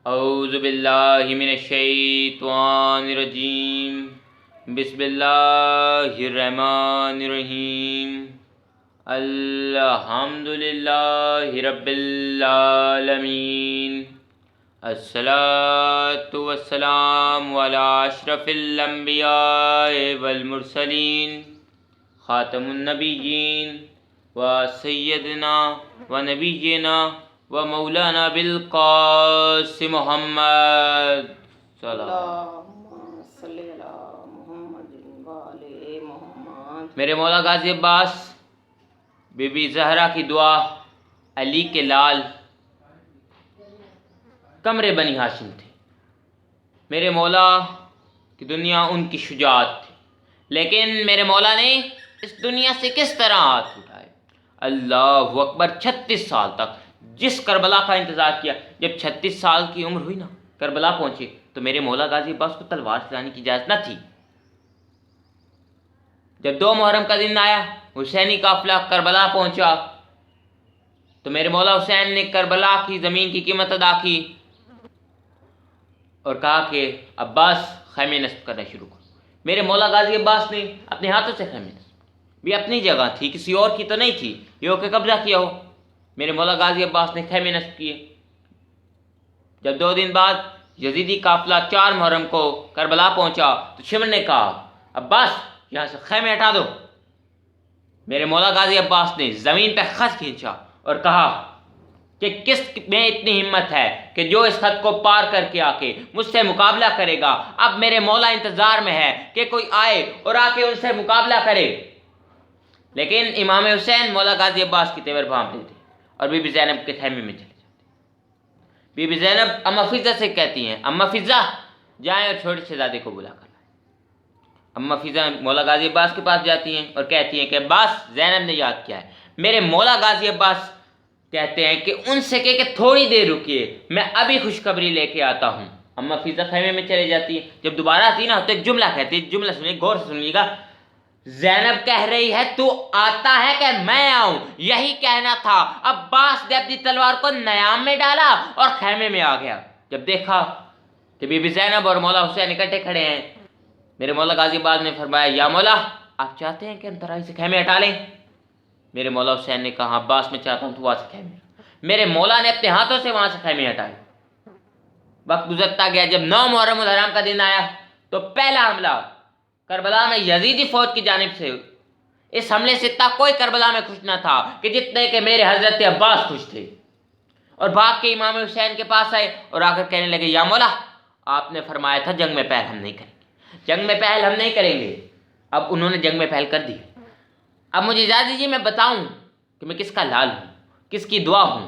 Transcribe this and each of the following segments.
اعوذ باللہ من الشیطان الرجیم بسم اللہ الرحمن الرحیم الحمد للہ رب العالمین الصلاۃ والسلام علی اشرف الانبیاء والمرسلین خاتم النبیین و سیدنا و نبینا و مولانا بالقاسم محمد صلی اللہ میرے مولا غازی عباس بی بی زہرا کی دعا علی کے لال قمر بنی ہاشم تھے۔ میرے مولا کی دنیا ان کی شجاعت تھی، لیکن میرے مولا نے اس دنیا سے کس طرح ہاتھ اٹھائے؟ اللہ اکبر! 36 سال تک جس کربلا کا انتظار کیا، جب 36 سال کی عمر ہوئی نا، کربلا پہنچے تو میرے مولا غازی عباس کو تلوار چلانے کی اجازت نہ تھی۔ جب 2 محرم کا دن آیا، حسینی قافلہ کربلا پہنچا تو میرے مولا حسین نے کربلا کی زمین کی قیمت ادا کی اور کہا کہ عباس خیمے نصب کرنا شروع کرو۔ میرے مولا غازی عباس نے اپنے ہاتھوں سے خیمے نصب بھی اپنی جگہ تھی، کسی اور کی تو نہیں تھی یہ کہ قبضہ کیا ہو۔ میرے مولا غازی عباس نے خیمے نصب کیے۔ جب 2 دن بعد یزیدی قافلہ 4 محرم کو کربلا پہنچا تو شمر نے کہا عباس یہاں سے خیمے ہٹا دو۔ میرے مولا غازی عباس نے زمین پہ خط کھینچا اور کہا کہ کس میں اتنی ہمت ہے کہ جو اس خط کو پار کر کے آ کے مجھ سے مقابلہ کرے گا۔ اب میرے مولا انتظار میں ہے کہ کوئی آئے اور آ کے ان سے مقابلہ کرے۔ لیکن امام حسین مولا غازی عباس کی تیور بھانپ لیتے اور بی بی زینب کے خیمے میں چلے جاتے۔ بی بی زینب اما فضہ سے کہتی ہیں اما فضہ جائیں اور چھوٹے شہزادے کو بلا کر لائیں۔ اما فضہ مولا غازی عباس کے پاس جاتی ہیں اور کہتی ہیں کہ عباس زینب نے یاد کیا ہے۔ میرے مولا غازی عباس کہتے ہیں کہ ان سے کہ تھوڑی دیر رکیے، میں ابھی خوشخبری لے کے آتا ہوں۔ اما فضہ خیمے میں چلے جاتی ہے۔ جب دوبارہ آتی نا تو ایک جملہ کہتی ہے، جملہ سنیے، غور سے سنیے گا۔ زینب کہہ رہی ہے تو آتا ہے کہ میں آؤں؟ یہی کہنا تھا۔ عباس نے اپنی تلوار کو نیام میں ڈالا اور خیمے میں آ گیا۔ جب دیکھا کہ بی بی زینب اور مولا حسین اکٹھے کھڑے ہیں، میرے مولا غازی عباس نے فرمایا یا مولا آپ چاہتے ہیں کہ ہم ترائی سے خیمے ہٹا لیں؟ میرے مولا حسین نے کہا عباس میں چاہتا ہوں تو وہاں سے خیمے۔ میرے مولا نے اپنے ہاتھوں سے وہاں سے خیمے ہٹائے۔ وقت گزرتا گیا۔ جب 9 محرم الحرام کا دن آیا تو پہلا حملہ کربلا میں یزیدی فوج کی جانب سے۔ اس حملے سے اتنا کوئی کربلا میں خوش نہ تھا کہ جتنے کہ میرے حضرت عباس خوش تھے، اور بھاگ کے امام حسین کے پاس آئے اور آ کر کہنے لگے یا مولا آپ نے فرمایا تھا جنگ میں پہل ہم نہیں کریں گے، جنگ میں پہل ہم نہیں کریں گے۔ اب انہوں نے جنگ میں پہل کر دی۔ اب مجھے اجازت دیجیے میں بتاؤں کہ میں کس کا لال ہوں، کس کی دعا ہوں،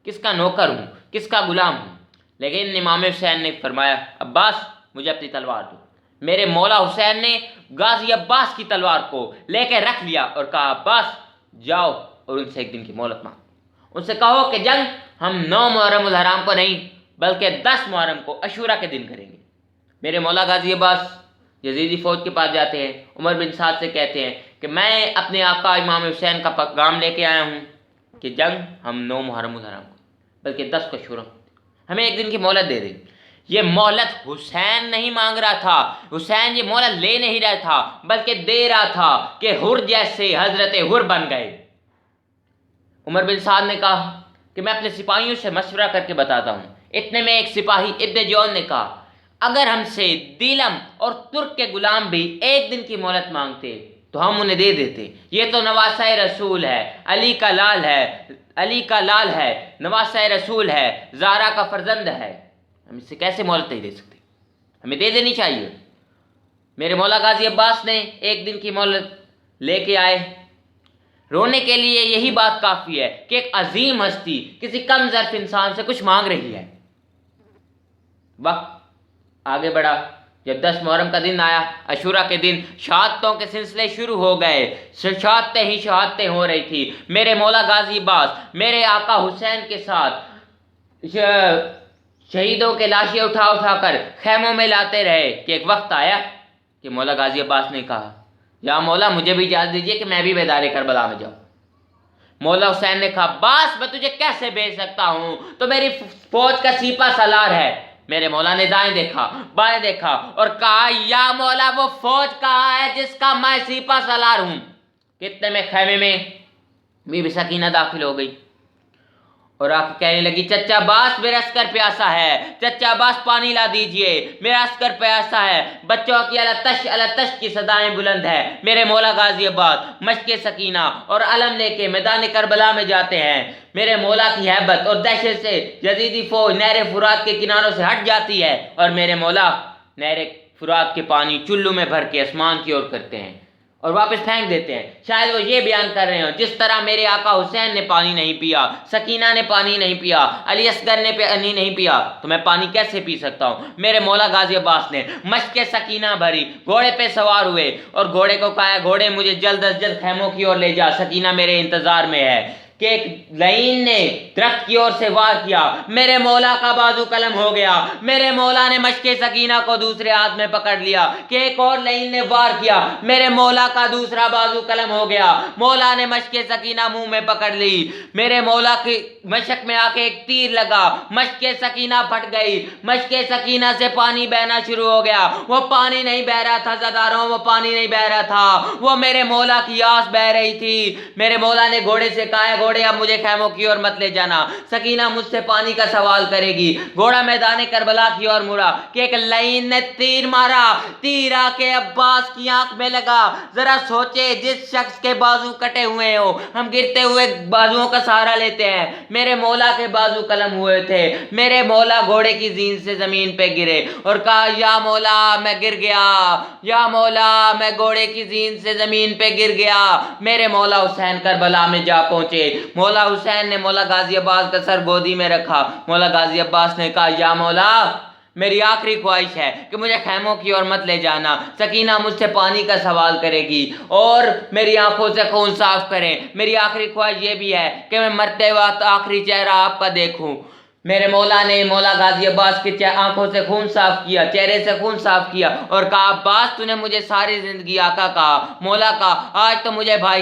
کس کا نوکر ہوں، کس کا غلام ہوں۔ لیکن امام حسین نے فرمایا عباس مجھے اپنی تلوار دو۔ میرے مولا حسین نے غازی عباس کی تلوار کو لے کے رکھ لیا اور کہا عباس جاؤ اور ان سے 1 دن کی مہلت مانگو، ان سے کہو کہ جنگ ہم 9 محرم الحرام کو نہیں بلکہ 10 محرم کو عاشورہ کے دن کریں گے۔ میرے مولا غازی عباس یزیدی فوج کے پاس جاتے ہیں، عمر بن سعد سے کہتے ہیں کہ میں اپنے آقا امام حسین کا پیغام لے کے آیا ہوں کہ جنگ ہم 9 محرم الحرام کو بلکہ 10 کو عاشورہ، ہمیں 1 دن کی مہلت دے دیں۔ یہ مہلت حسین نہیں مانگ رہا تھا، حسین یہ مہلت لے نہیں رہا تھا بلکہ دے رہا تھا کہ حر جیسے حضرت حر بن گئے۔ عمر بن سعد نے کہا کہ میں اپنے سپاہیوں سے مشورہ کر کے بتاتا ہوں۔ اتنے میں ایک سپاہی ابن جون نے کہا اگر ہم سے دیلم اور ترک کے غلام بھی 1 دن کی مہلت مانگتے تو ہم انہیں دے دیتے۔ یہ تو نواسہ رسول ہے، علی کا لال ہے، علی کا لال ہے، نواسہ رسول ہے، زہرا کا فرزند ہے، ہم اس سے کیسے مہلت نہیں دے سکتے؟ ہمیں دے دینی چاہیے۔ میرے مولا غازی عباس نے 1 دن کی مہلت لے کے آئے۔ رونے کے لیے یہی بات کافی ہے کہ ایک عظیم ہستی کسی کم ظرف انسان سے کچھ مانگ رہی ہے۔ وقت آگے بڑھا۔ جب 10 محرم کا دن آیا، عاشورہ کے دن، شہادتوں کے سلسلے شروع ہو گئے۔ شہادتیں ہی شہادتیں ہو رہی تھی۔ میرے مولا غازی عباس میرے آقا حسین کے ساتھ شہیدوں کے لاشیں اٹھا اٹھا کر خیموں میں لاتے رہے کہ ایک وقت آیا کہ مولا غازی عباس نے کہا یا مولا مجھے بھی اجازت دیجیے کہ میں بھی بیدار کربلا میں جاؤں۔ مولا حسین نے کہا عباس میں تجھے کیسے بھیج سکتا ہوں، تو میری فوج کا سپہ سالار ہے۔ میرے مولا نے دائیں دیکھا بائیں دیکھا اور کہا یا مولا وہ فوج کہاں ہے جس کا میں سپہ سالار ہوں۔ کتنے میں خیمے میں بی بی سکینہ داخل ہو گئی اور آ کے کہنے لگی چچا عباس میرا عسکر پیاسا ہے، چچا عباس پانی لا دیجئے، میرا عسکر پیاسا ہے۔ بچوں کی التش کی صدائیں بلند ہے۔ میرے مولا غازی عباس مشق سکینہ اور علم لے کے میدان کربلا میں جاتے ہیں۔ میرے مولا کی ہیبت اور دہشت سے یزیدی فوج نہر فرات کے کناروں سے ہٹ جاتی ہے اور میرے مولا نہر فرات کے پانی چلو میں بھر کے آسمان کی اور کرتے ہیں اور واپس پھینک دیتے ہیں۔ شاید وہ یہ بیان کر رہے ہوں جس طرح میرے آقا حسین نے پانی نہیں پیا، سکینہ نے پانی نہیں پیا، علی اصغر نے پانی نہیں پیا، تو میں پانی کیسے پی سکتا ہوں۔ میرے مولا غازی عباس نے مشق سکینہ بھری، گھوڑے پہ سوار ہوئے اور گھوڑے کو کہا گھوڑے مجھے جلد از جلد خیموں کی اور لے جا، سکینہ میرے انتظار میں ہے۔ کہ ایک لعین نے درخت کی اور سے وار کیا، میرے مولا کا بازو قلم ہو گیا۔ میرے مولا نے مشق سکینہ کو دوسرے ہاتھ میں پکڑ لیا کہ ایک اور لعین نے وار کیا، میرے مولا کا دوسرا بازو قلم ہو گیا۔ مولا نے مشق سکینہ منہ میں پکڑ لی، میرے مولا کی مشق میں آ کے ایک تیر لگا، مشق سکینہ پھٹ گئی، مشق سکینہ سے پانی بہنا شروع ہو گیا۔ وہ پانی نہیں بہ رہا تھا زداروں، وہ پانی نہیں بہ رہا تھا، وہ میرے مولا کی آس بہ رہی تھی۔ میرے مولا نے گھوڑے سے کہا ہے گھوڑے اب مجھے خیموں کی اور مت لے جانا، سکینہ مجھ سے پانی کا سوال کرے گی۔ گھوڑا میدان کربلا کی اور مڑا کہ ایک لعین نے تیر مارا، تیر آ کے عباس کی آنکھ میں لگا۔ ذرا سوچے جس شخص کے بازو کٹے ہوئے ہو، ہم گرتے ہوئے بازوؤں کا سہارا لیتے ہیں، میرے مولا کے بازو قلم ہوئے تھے۔ میرے مولا گھوڑے کی زین سے زمین پہ گرے اور کہا یا مولا میں گر گیا، یا مولا میں گھوڑے کی زین سے زمین پہ گر گیا۔ میرے مولا حسین کربلا میں جا پہنچے۔ مولا حسین نے مولا غازی عباس کا سر گودی میں رکھا۔ مولا غازی عباس نے کہا یا مولا میری آخری خواہش ہے کہ مجھے خیموں کی اور مت لے جانا، سکینہ مجھ سے پانی کا سوال کرے گی اور میری آنکھوں سے خون صاف کریں۔ میری آخری خواہش یہ بھی ہے کہ میں مرتے وقت آخری چہرہ آپ کا دیکھوں۔ میرے مولا نے مولا غازی عباس کی آنکھوں سے خون صاف کیا، چہرے سے خون صاف کیا اور کہا عباس تو نے مجھے ساری زندگی آقا کہا، مولا کہا، آج تو مجھے بھائی